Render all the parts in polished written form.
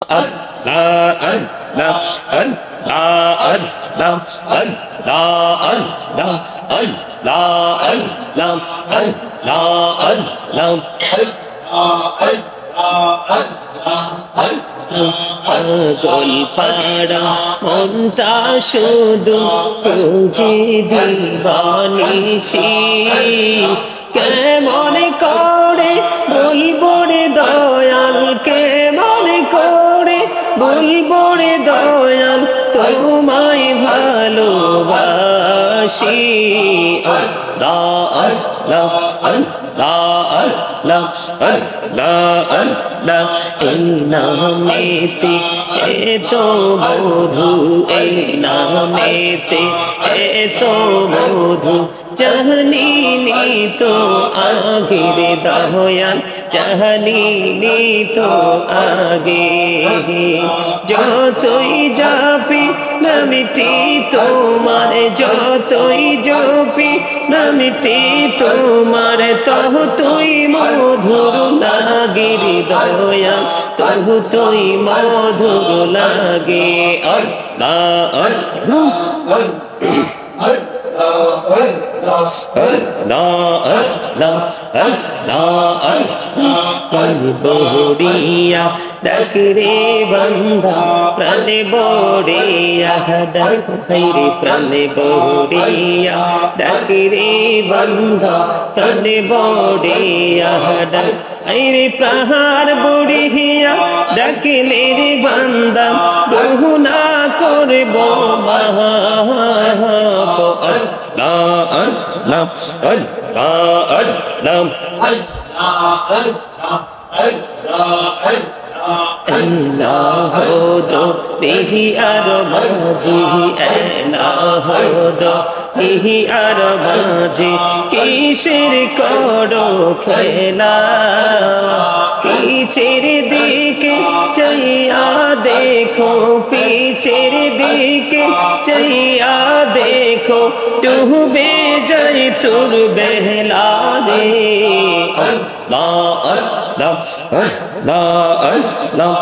Allah, Allah, Allah, Allah, Allah, Allah, Allah, Allah, পাগল পাড়া মনটা শুধু খুঁজে দিবানিসি কেমন করে বলবো রে দয়াল কেমন করে বলবো রে দয়াল তোমায় ভালোবাসি আল্লাহ আল্লাহ আল্লাহ আল্লাহ আল্লাহ আল্লাহ এই নামেতে এত মধু এই নামেতে এত মধু জানিনি তো আগের দয়াল জানিনি তো আগে যতই যাবি নামটি তোমার যতই যাবি নামটি তোমার তহু তুই মধুর লাগে রে দয়াল তহু তুই মধুর লাগে আল্লাহ আল্লাহ প্রাণে বড়িয়া ডাক রে বান্দা প্রাণে বড়িয়া ডাক রে প্রাণে বড়িয়া ডাক রে বান্দা প্রাণে বড়িয়া ডাক রে প্রাহার বড়িয়া ডাকলে রে বান্দা বহু না করব মাফ Allah Allah Allah এলাহদো দেহি আর মাঝি এলাহদো দেহি আর মাঝি কিসের করো খেলা পিছের দিকে চাইয়া দেখো পিছের দিকে চাইয়া দেখো ডুবে যাই তোর বেলা রে আল্লাহ আল্লাহ আল্লাহ আল্লাহ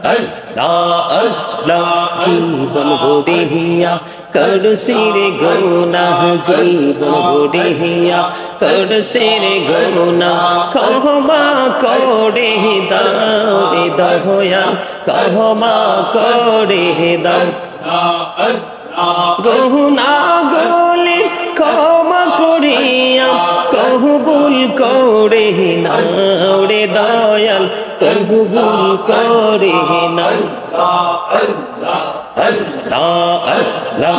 আল্লাহ আল্লাহ জীবন গড়িয়া করসির গুনাহ জীবন গড়িয়া করসির গুনাহ ক্ষমা করে দাও রে দয়াল ক্ষমা করে দাও গুনাহ গলে ক্ষমা করিয়া কবুল করে নাও রে দয়াল কবুল করে নাও আল্লাহ আল্লাহ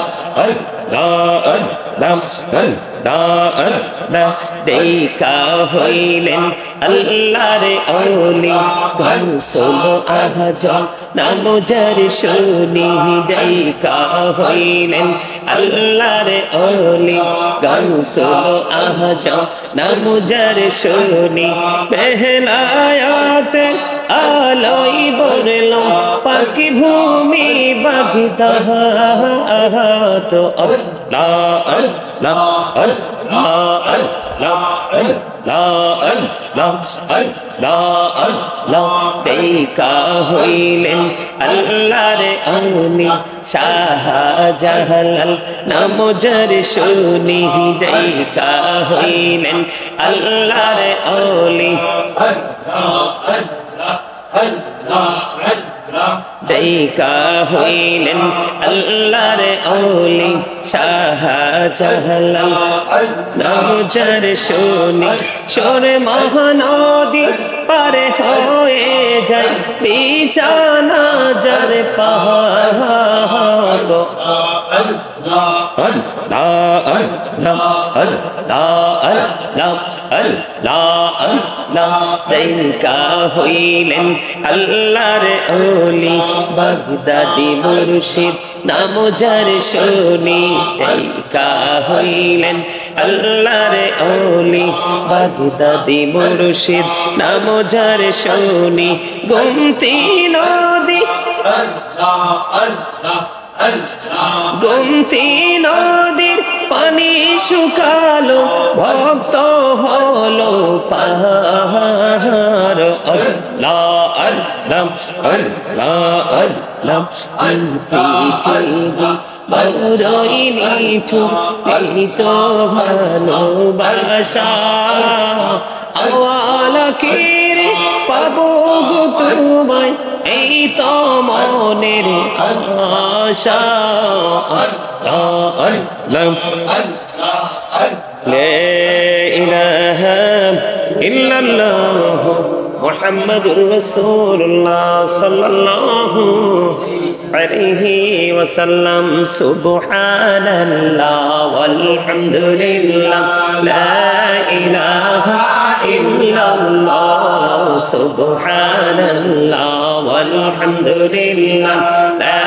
আল্লাহ আল্লাহ আল্লাহ দেখা হইলেন আল্লাহর ওলি গৌসুল আজম নাম যার শুনি দেখা হইলেন আল্লাহর ওলি গৌসুল আজম নাম যার শুনি বেলায়াতে আলোই বরলাম পাকি ভূমি বাগদাদ তো আল্লাহ আল্লাহ আল্লাহ আল্লাহ আল্লাহ আল্লাহ আল্লাহ দেখা হইলেন আল্লাহর ওলি শাহজালাল নাম যার শুনি দেখা হইলেন আল্লাহর ওলি দেখা হইলেন আল্লাহর ওলি শাহজালাল নাম যার শুনি সোর মহানদী পারে হয়ে যায় বিছানা যার পাহাড় আল্লাহ আল্লাহ আল্লাহ আল্লাহ আল্লাহ দেখা হইলেন আল্লাহর ওলি বাগদাদি মুর্শিদ নাম যার শুনি দেখা হইলেন আল্লাহর ওলি বাগদাদি মুর্শিদ নাম যার শুনি গোমতী নদী আল্লাহ আল্লাহ গোমতী নদীর পানি শুকালো ভক্ত হলো পাহাড় আল্লাহ আল্লাহ আল্লাহ আল্লাহ এই পৃথিবী বড়ই নিঠুর এই তো ভালোবাসা আওয়ালাকির পাবো গো তোমায় এই তো মনের আশা আল্লাহ আল্লাহ লা ইলাহা ইল্লাল্লাহ মুহাম্মাদুর রাসূলুল্লাহ সাল্লাল্লাহু আলাইহি ওয়াসাল্লাম সুবহানাল্লাহ ওয়ালহামদুলিল্লাহ লা ইলাহা ইল্লাল্লাহ সুবহানাল্লাহ ওয়ালহামদুলিল্লাহ লা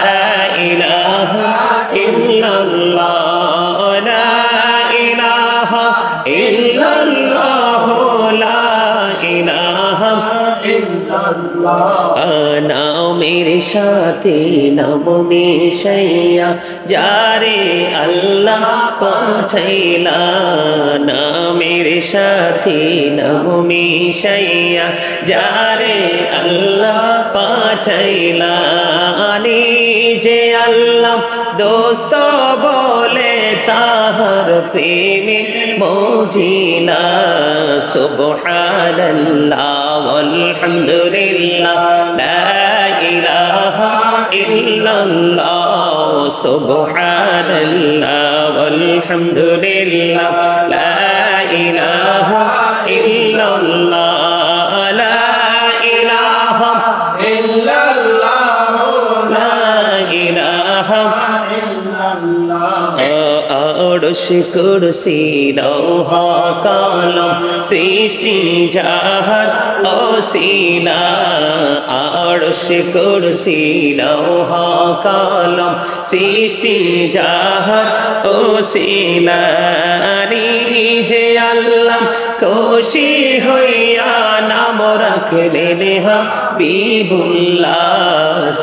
ইলাহা ইল্লাল্লাহ লা ইলাহা ইল্লাল্লাহ লা ইলাহা নাও মেরে সাথে নাম মিশাইয়া যারে আল্লাহ পাঠাইলা না মেরে সাথে নাম মিশাইয়া যারে আল্লাহ পাঠাইলা যে আল্লাহ দোস্ত বলে তাহার প্রেমে মজিলা সুবহানাল্লাহ আলহামদুলিল্লাহ লা ইলাহা ইল্লাল্লাহ সুবহানাল্লাহ আলহামদুলিল্লাহ লা ইলাহা ইল্লাল্লাহ লা ইলাহা ইল্লাল্লাহ লা ইলাহা আরশ কুরসি লৌহ কলম সৃষ্টি যাহার ওসিলা আরশ কুরসি লৌহ কলম সৃষ্টি যাহার ওসিলা নিজে আল্লাহ খুশি হইয়া নাম রাখলেন হাবিবুল্লাহ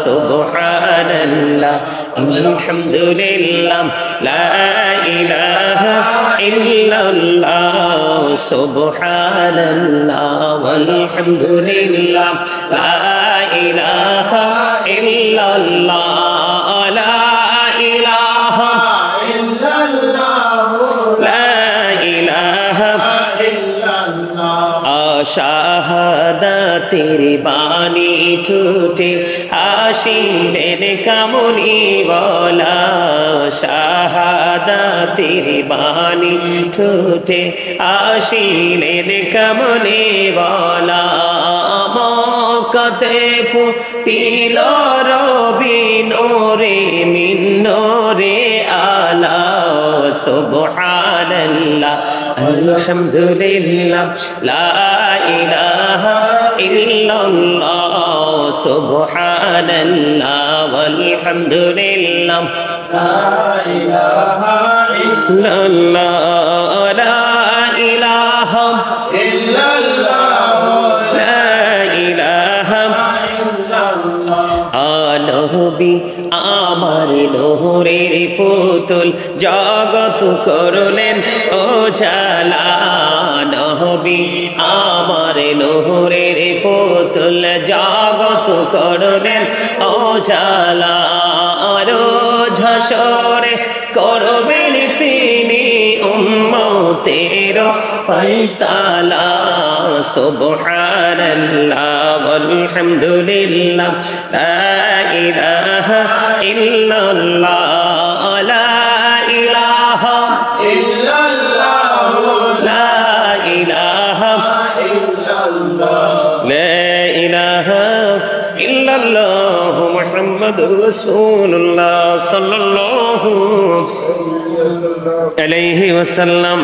সুবহানাল্লাহ আলহামদুলিল্লাহ লা ইলাহা ইল্লাল্লাহ সুবহানাল্লাহ আলহামদুলিল্লাহ লা ইলাহা ইল্লাল্লাহ লা ইলাহা ইল্লাল্লাহ লা ইলাহা শাহাদাতের বাণী ঠোঁটে আসিলেন কামলি বলা শাহাদাতের বাণী ঠোঁটে আসিলেন কামলি বলা মক্কাতে ফুটিল রবি নোরে মিন্নরে আলা সুবহানাল্লাহ আলহামদুলিল্লাহ লা ইলাহা ইল্লাল্লাহ সুবহানাল্লাহ আলহামদুলিল্লাহ লা ইলাহা ইল্লাল্লাহ লা ইলাহা ইল্লাল্লাহ লা ইলাহা নবী আমার নহরের পুতুল জগত করলেন ও জালা নবী আমার নহরের পুতুল জগত করলেন ও জালা রোজ হাসরে করবেন তিনি উম্মতের ফয়সালা সুবহানাল্লাহ আলহামদুলিল্লাহ লা ইলাহা ইল্লাল্লাহ লা ইলাহা ইল্লাল্লাহ লা ইলাহা ইল্লাল্লাহ লা ইলাহা ইল্লাল্লাহ মুহাম্মাদুর রাসূলুল্লাহ সাল্লাল্লাহু আলাইহি ওয়াসাল্লাম।